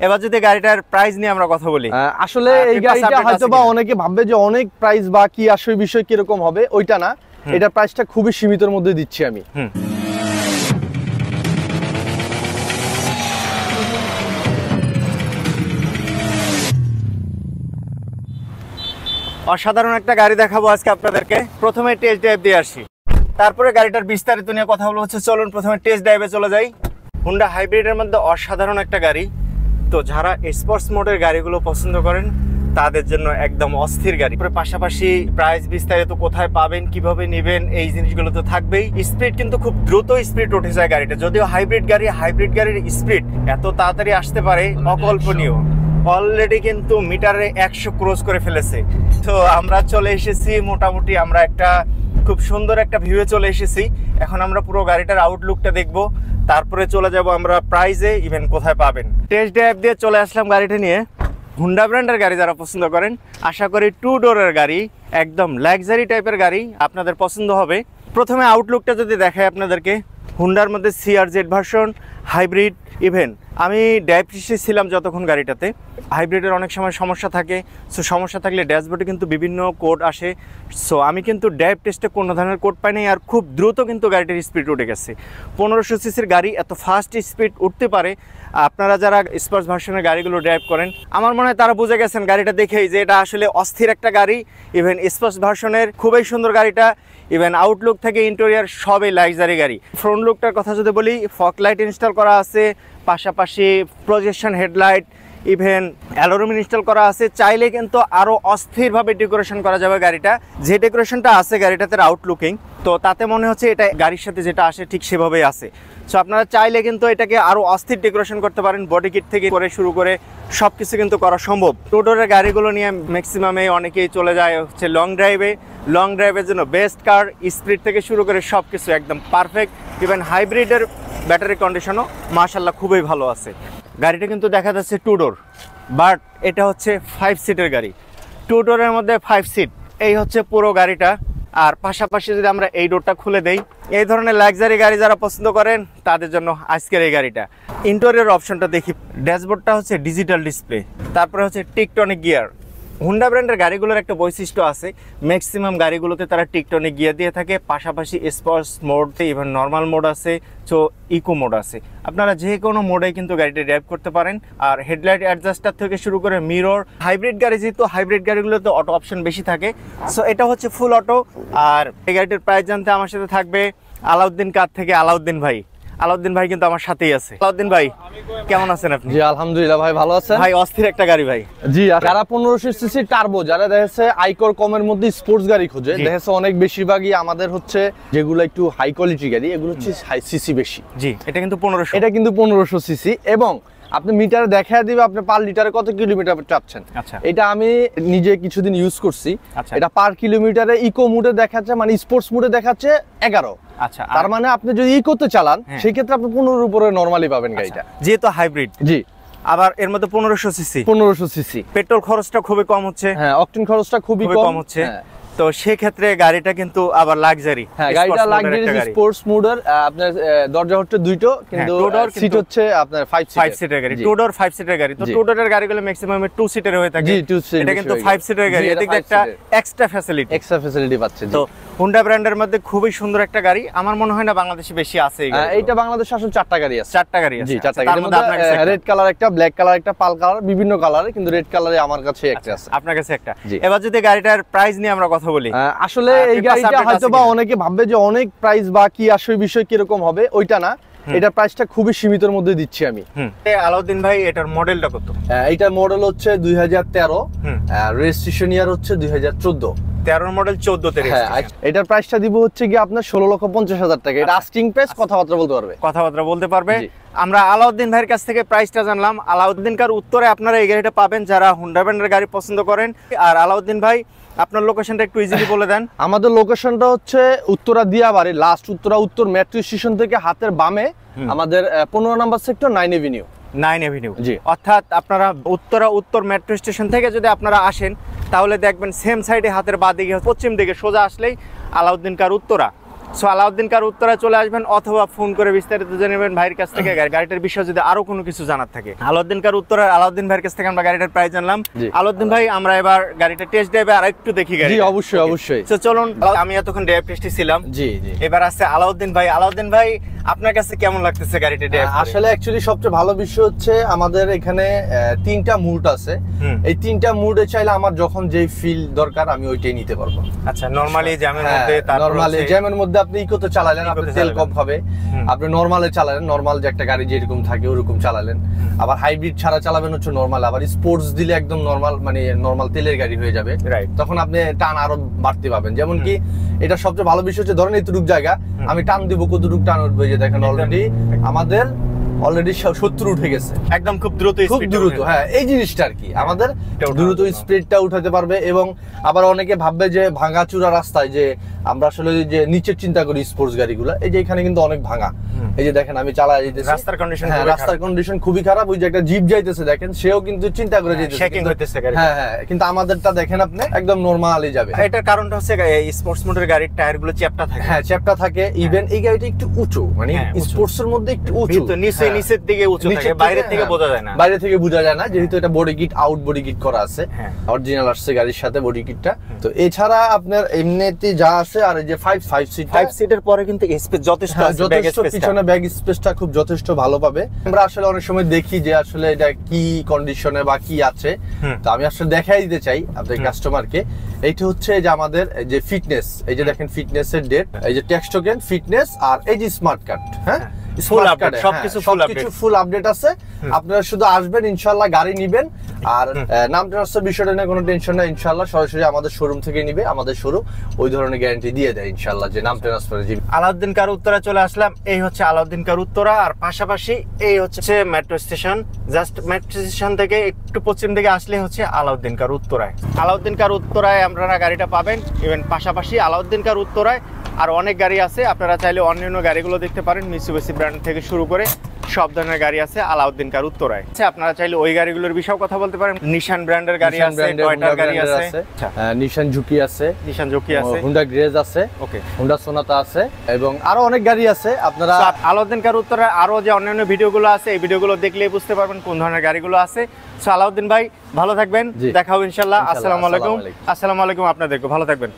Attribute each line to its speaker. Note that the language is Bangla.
Speaker 1: এবার যদি গাড়িটার প্রাইস নিয়ে আমরা কথা বলি,
Speaker 2: আসলে এই গাড়িটা হয়তোবা অনেকে ভাববে যে অনেক প্রাইস বা কি আসলে বিষয় কিরকম হবে, ওইটা না, এটার প্রাইসটা খুবই সীমিতর মধ্যে দিচ্ছি আমি।
Speaker 1: অসাধারণ একটা গাড়ি দেখাবো আজকে আপনাদেরকে। প্রথমে টেস্ট ড্রাইভ দিয়ে আসি, তারপরে গাড়িটার বিস্তারিত নিয়ে কথা বলবো। চলুন প্রথমে টেস্ট ড্রাইভে চলে যাই। হুন্ডা হাইব্রিডের মধ্যে অসাধারণ একটা গাড়ি। তো যারা স্পোর্টস মোডের গাড়িগুলো পছন্দ করেন তাদের জন্য একদম অস্থির গাড়ি। পাশাপাশি প্রাইস বিস্তারিত কোথায় পাবেন, কিভাবে নেবেন, এই জিনিসগুলো তো থাকবেই। স্পিড কিন্তু খুব দ্রুত স্পিড উঠে যায় গাড়িটা, যদিও হাইব্রিড গাড়ির স্পিড এত তাড়াতাড়ি আসতে পারে অকল্পনীয়। অলরেডি কিন্তু মিটারে 100 ক্রস করে ফেলেছে। তো আমরা চলে এসেছি মোটামুটি, আমরা একটা খুব সুন্দর একটা ভিউয়ে চলে এসেছি। এখন আমরা পুরো গাড়িটার আউটলুকটা দেখবো, তারপরে চলে যাব আমরা প্রাইজে, ইভেন কোথায় পাবেন। টেস্ট ড্রাইভ দিয়ে চলে আসলাম গাড়িটা নিয়ে। হুন্ডা ব্র্যান্ডের গাড়ি যারা পছন্দ করেন, আশা করি 2 ডোরের গাড়ি, একদম লাক্সারি টাইপের গাড়ি আপনাদের পছন্দ হবে। প্রথমে আউটলুকটা যদি দেখাই আপনাদেরকে, হুন্ডার মধ্যে CRZ ভার্সন, হাইব্রিড, ইভেন আমি ড্রাইভ টেস্টে ছিলাম যতক্ষণ গাড়িটাতে। হাইব্রিডের অনেক সময় সমস্যা থাকে, সো সমস্যা থাকলে ড্যাশবোর্ডে কিন্তু বিভিন্ন কোড আসে। সো আমি কিন্তু ড্রাইভ টেস্টে কোনো ধরনের কোড পাই নাই, আর খুব দ্রুত কিন্তু গাড়িটির স্পিড উঠে গেছে। 1500 সিসির গাড়ি এত ফাস্ট স্পিড উঠতে পারে। আপনারা যারা স্পোর্টস ভার্সনের গাড়িগুলো ড্রাইভ করেন, আমার মনে হয় তারা বুঝে গেছেন গাড়িটা দেখেই যে এটা আসলে অস্থির একটা গাড়ি। ইভেন স্পোর্টস ভার্সনের খুবই সুন্দর গাড়িটা, ইভেন আউটলুক থেকে ইন্টেরিয়ার সবই লাক্সারি গাড়ি। ফ্রন্ট লুকটার কথা যদি বলি, ফগ লাইট ইনস্টল করা আছে, পাশাপাশি প্রজেকশন হেডলাইট, ইভেন অ্যালোরুম ইনস্টল করা আছে। চাইলে কিন্তু আরও অস্থিরভাবে ডেকোরেশন করা যাবে গাড়িটা। যে ডেকোরেশনটা আছে গাড়িটাতে আউটলুকিং, তো তাতে মনে হচ্ছে এটা গাড়ির সাথে যেটা আসে ঠিক সেভাবেই আছে। সো আপনারা চাইলে কিন্তু এটাকে আরও অস্থির ডেকোরেশন করতে পারেন। বডি কিট থেকে করে শুরু করে সব কিছু কিন্তু করা সম্ভব। টোটোরের গাড়িগুলো নিয়ে ম্যাক্সিমামে অনেকেই চলে যায় হচ্ছে লং ড্রাইভে। লং ড্রাইভের জন্য বেস্ট কার, স্পিড থেকে শুরু করে সব কিছু একদম পারফেক্ট। ইভেন হাইব্রিডের ব্যাটারি কন্ডিশনও মাশাল্লাহ খুবই ভালো আছে। গাড়িটা কিন্তু দেখা যাচ্ছে 2 ডোর, বাট এটা হচ্ছে 5 সিটের গাড়ি। 2 ডোরের মধ্যে 5 সিট, এই হচ্ছে পুরো গাড়িটা। আর পাশাপাশি যদি আমরা এই ডোরটা খুলে দেই, এই ধরনের লাক্সারি গাড়ি যারা পছন্দ করেন তাদের জন্য আজকের এই গাড়িটা। ইন্টেরিয়র অপশনটা দেখি, ড্যাশবোর্ডটা হচ্ছে ডিজিটাল ডিসপ্লে, তারপরে হচ্ছে টিকটনিক গিয়ার। হুন্ডা ব্র্যান্ডের গাড়িগুলোর একটা বৈশিষ্ট্য আছে, ম্যাক্সিমাম গাড়িগুলোতে তারা টিকটনিক গিয়ার দিয়ে থাকে। পাশাপাশি sports mode, even normal mode আছে, সো ইকো মোড আছে। আপনারা যে কোনো মোডে কিন্তু গাড়িটা ড্রাইভ করতে পারেন। আর হেডলাইট অ্যাডজাস্টার থেকে শুরু করে মিরর, হাইব্রিড গাড়ি যেহেতু, হাইব্রিড গাড়িগুলোতে অটো অপশন বেশি থাকে, সো এটা হচ্ছে ফুল অটো। আর এই গাড়িটির প্রাইস জানতে আমার সাথে থাকবে আলাউদ্দিন কার থেকে আলাউদ্দিন ভাই। আলাউদ্দিন ভাই কিন্তু আমার সাথেই আছে। আলাউদ্দিন ভাই কেমন আছেন আপনি?
Speaker 2: জি আলহামদুলিল্লাহ ভাই, ভালো আছেন
Speaker 1: ভাই? অস্থির একটা গাড়ি ভাই।
Speaker 2: জি, যারা 1500 সিসি টার্বো, যারা দেখেছে আইকর কমের মধ্যে স্পোর্টস গাড়ি খোঁজে, দেখেছে অনেক বেশিরভাগই আমাদের হচ্ছে যেগুলো একটু হাই কোয়ালিটি গাড়ি, এগুলো হচ্ছে হাই সিসি বেশি।
Speaker 1: জি, এটা কিন্তু 1500,
Speaker 2: এটা কিন্তু 1500 সিসি, এবং আপনি মিটারে দেখা দিবে আপনি পার লিটারে কত কিলোমিটার চাচ্ছেন।
Speaker 1: আচ্ছা,
Speaker 2: এটা আমি নিজে কিছুদিন ইউজ করছি।
Speaker 1: আচ্ছা,
Speaker 2: এটা পার কিলোমিটারে ইকো মোডে দেখাচ্ছে, মানে স্পোর্টস মোডে দেখাচ্ছে 11।
Speaker 1: আচ্ছা,
Speaker 2: তার মানে আপনি যদি ইকোতে চালান সেই ক্ষেত্রে আপনি 15 এর উপরে নরমালি পাবেন গাড়িটা,
Speaker 1: যেহেতু হাইব্রিড।
Speaker 2: জি,
Speaker 1: আবার এর মধ্যে 1500 সিসি,
Speaker 2: 1500 সিসি।
Speaker 1: পেট্রোল খরচটা খুবই কম হচ্ছে,
Speaker 2: হ্যাঁ, অকটেন খরচটা খুবই কম
Speaker 1: হচ্ছে। তো সেই ক্ষেত্রে গাড়িটা কিন্তু আবার লাক্সারি।
Speaker 2: হ্যাঁ, গাড়িটা লাক্সারি স্পোর্টস মোডের। আপনার দরজা হচ্ছে দুইটো, কিন্তু সিট হচ্ছে আপনার 5
Speaker 1: সিটের গাড়ি। 2 ডোর 5 সিটের গাড়ি। তো 2 ডোরের গাড়িগুলো ম্যাক্সিমাম 2 সিটের হয়ে থাকে।
Speaker 2: জি, 2 সিট।
Speaker 1: এটা কিন্তু 5 সিটের গাড়ি, এদিকে একটা এক্সট্রা ফ্যাসিলিটি
Speaker 2: পাচ্ছে।
Speaker 1: তো হুন্ডা ব্র্যান্ডের মধ্যে খুবই সুন্দর একটা গাড়ি। আমার মনে হয় না বাংলাদেশে বেশি আছে এই গাড়ি।
Speaker 2: এইটা বাংলাদেশে আসলে 4টা গাড়ি আছে।
Speaker 1: 4টা গাড়ি আছে।
Speaker 2: জি, 4টা গাড়ি। রেড কালার একটা, ব্ল্যাক কালার একটা, পাল কালার, বিভিন্ন কালারে, কিন্তু রেড কালারে আমার কাছে একটা আছে।
Speaker 1: আপনার কাছে একটা। এবার যদি গাড়িটার প্রাইস নিয়ে আমরা কথা বলি,
Speaker 2: আসলে এই গাড়িটা হয়তোবা অনেকে ভাববে যে অনেক প্রাইস বা কি আসলে বিষয় কিরকম হবে, ওইটা না, এটার প্রাইসটা খুবই সীমিতর মধ্যে দিচ্ছি আমি।
Speaker 1: আলাউদ্দিন ভাই, এটার মডেলটা কত?
Speaker 2: এইটার মডেল হচ্ছে 2013, রেজিস্ট্রেশন ইয়ার হচ্ছে 2014।
Speaker 1: 13 মডেল 14 তে।
Speaker 2: এটার প্রাইসটা দিব হচ্ছে কি আপনার 16,50,000 টাকা। এটা আস্কিং প্রাইস, কথাবার্তা বলতে পারবে।
Speaker 1: আমরা আলাউদ্দিন ভাইয়ের কাছ থেকে প্রাইসটা জানলাম। আলাউদ্দিন কার উত্তরে আপনারা এই গাড়িটা পাবেন যারা হুন্ডা ব্র্যান্ডের গাড়ি পছন্দ করেন। আর আলাউদ্দিন ভাই, আপনার লোকেশনটা একটু ইজিলি বলে দেন।
Speaker 2: আমাদের লোকেশনটা হচ্ছে উত্তরা দিয়াবাড়ি, লাস্ট উত্তর মেট্রো স্টেশন থেকে হাতের বামে, আমাদের 15 নম্বর সেক্টর, 9 এভিনিউ।
Speaker 1: জি, অর্থাৎ আপনারা উত্তর মেট্রো স্টেশন থেকে যদি আপনারা আসেন, তাহলে দেখবেন সেম সাইডে হাতের বাঁ দিকে পশ্চিম দিকে সোজা আসলেই আলাউদ্দিন কার উত্তরা। সো আলাউদ্দিন কার উত্তরায় চলে আসবেন অথবা ফোন করে বিস্তারিত জেনে নেবেন ভাইয়ের কাছ থেকে। গাড়িটার বিষয়ে যদি আরো কোনো কিছু জানার থাকে, আলাউদ্দিন কার উত্তরায় আলাউদ্দিন ভাইয়ের কাছ থেকে আমরা গাড়িটার প্রাইস জানলাম। আলাউদ্দিন ভাই, আমরা এবার গাড়িটা টেস্ট ড্রাইভে আর একটু দেখি গাড়ি।
Speaker 2: জি অবশ্যই অবশ্যই।
Speaker 1: তো চলুন, আমি এতক্ষণ ড্রাইভ টেস্টে ছিলাম।
Speaker 2: জি জি।
Speaker 1: এবার আছে আলাউদ্দিন ভাই। আলাউদ্দিন ভাই, আপনার কাছে কেমন লাগতেছে গাড়িটা ড্রাইভ?
Speaker 2: আসলে অ্যাকচুয়ালি সবচেয়ে ভালো বিষয় হচ্ছে আমাদের এখানে 3টা মুড আছে। এই 3টা মুডে চাইলে আমার যখন যেই ফিল দরকার আমি ওইটাই নিতে পারবো।
Speaker 1: আচ্ছা, নরমালি জ্যামের মধ্যে,
Speaker 2: নরমালি জ্যামের মধ্যে আপনি ইকোতে চালালেন, আপনি তেল কম খাবে। আপনি নরমালে চালালেন, নরমাল যে একটা গাড়ি যেরকম থাকে ওরকম চালালেন। আবার হাইব্রিড ছাড়া চালাবেন হচ্ছে নরমাল। আবার স্পোর্টস দিলে একদম নরমাল, মানে নরমাল তেলের গাড়ি হয়ে যাবে। তখন আপনি টান আরো বাড়তে পাবেন। যেমন কি এটা সবচেয়ে ভালো বিষয় হচ্ছে, ধরেন এতটুক জায়গা আমি টান দিব, কতটুক টান উঠবে, যে দেখেন আমাদের অলরেডি 70 উঠে গেছে,
Speaker 1: একদম খুব দ্রুত।
Speaker 2: হ্যাঁ, এই জিনিসটা আর কি আমাদের দ্রুত স্পিডটা উঠাতে পারবে। এবং আবার অনেকে ভাববে যে ভাঙাচুরা রাস্তায় যে আমরা আসলে যে নিচের চিন্তা করি স্পোর্টস গাড়িগুলো, এই যে এখানে কিন্তু অনেক ভাঙা। এই যে দেখেন আমি চালাই যেতেছি, রাস্তার কন্ডিশন খুবই খারাপ। ওই যে একটা জিপ যাইতেছে দেখেন, সেও কিন্তু চিন্তা করে যেতেছে। হ্যাঁ, কিন্তু আমাদেরটা দেখেন আপনি একদম নরমালি যাবে।
Speaker 1: এটার কারণটা হচ্ছে স্পোর্টস মোটর গাড়ির টায়ার গুলো চ্যাপ্টা থাকে।
Speaker 2: হ্যাঁ, চ্যাপ্টা থাকে। ইভেন এই গাড়িটা একটু উঁচু, মানে স্পোর্টস এর মধ্যে একটু উঁচু,
Speaker 1: নিচের দিকে উঁচু থাকে, বাইরে থেকে বোঝা যায় না।
Speaker 2: বাইরে থেকে বোঝা যায় না, যেহেতু এটা body kit, out body kit করা আছে, অরিজিনাল আসছে গাড়ির সাথে বডি কিটটা। তো এছাড়া আপনার এমনিতে যা আছে, আর এই যে 5 সিটের
Speaker 1: পরে কিন্তু স্পেস যথেষ্ট আছে,
Speaker 2: পিছনে ব্যাগ স্পেসটা খুব যথেষ্ট ভালো পাবে। আমরা আসলে অনেক সময় দেখি যে আসলে এটা কি কন্ডিশনে বা কি আছে, তো আমি আসলে দেখাই দিতে চাই আপনাদের কাস্টমারকে। এইটা হচ্ছে যে আমাদের যে ফিটনেস, এই যে দেখেন ফিটনেসের ডেট, এই যে ট্যাক্স টোকেন, ফিটনেস, আর এই যে স্মার্ট কার্ড। হ্যাঁ, সবকিছু ফুল আপডেট আছে। আপনারা শুধু আসবেন, ইনশাআল্লাহ গাড়ি নিবেন। আর নাম ট্রান্সফার বিষয়টা নিয়ে কোনো টেনশন নাই, ইনশাআল্লাহ সরাসরি আমাদের শোরুম থেকে নিবে। আমাদের শোরুম ওই ধরনের গ্যারান্টি দিয়ে দেয় ইনশাআল্লাহ, যে নাম ট্রান্সফার।
Speaker 1: আলাউদ্দিন কার উত্তরা চলে আসলাম। এই হচ্ছে আলাউদ্দিন কার উত্তরা, আর পাশাপাশি এই হচ্ছে metro station. Just metro station থেকে একটু পশ্চিম দিকে আসলে হচ্ছে আলাউদ্দিন কার উত্তরায়। আলাউদ্দিন কার উত্তরায় আপনারা গাড়িটা পাবেন। ইভেন পাশাপাশি আলাউদ্দিন কার উত্তরায় আর অনেক গাড়ি আছে, আপনারা চাইলে অন্যান্য গাড়িগুলো দেখতে পারেন। মিৎসুবিশি ব্র্যান্ড থেকে শুরু করে সব ধরনের গাড়ি আছে আলাউদ্দিন কার উত্তরায়। আপনারা চাইলে ওই গাড়িগুলোর বিষয়ে কথা বলতে পারেন। নিশান ব্র্যান্ডের গাড়ি আছে, টয়োটার গাড়ি আছে,
Speaker 2: নিশান ঝুঁকি আছে,
Speaker 1: হুন্ডা
Speaker 2: গ্রেজ আছে, ওকে, হুন্ডা সোনাতা আছে, এবং আরো অনেক গাড়ি আছে। আপনারা
Speaker 1: আলাউদ্দিন কার উত্তরায় আরো যে অন্যান্য ভিডিওগুলো আছে, এই ভিডিওগুলো দেখলেই বুঝতে পারবেন কোন ধরনের গাড়িগুলো আছে। সো আলাউদ্দিন ভাই ভালো থাকবেন, দেখা হবে ইনশাআল্লাহ। আসসালামু আলাইকুম। আসসালামু আলাইকুম, আপনাদেরকে ভালো থাকবেন।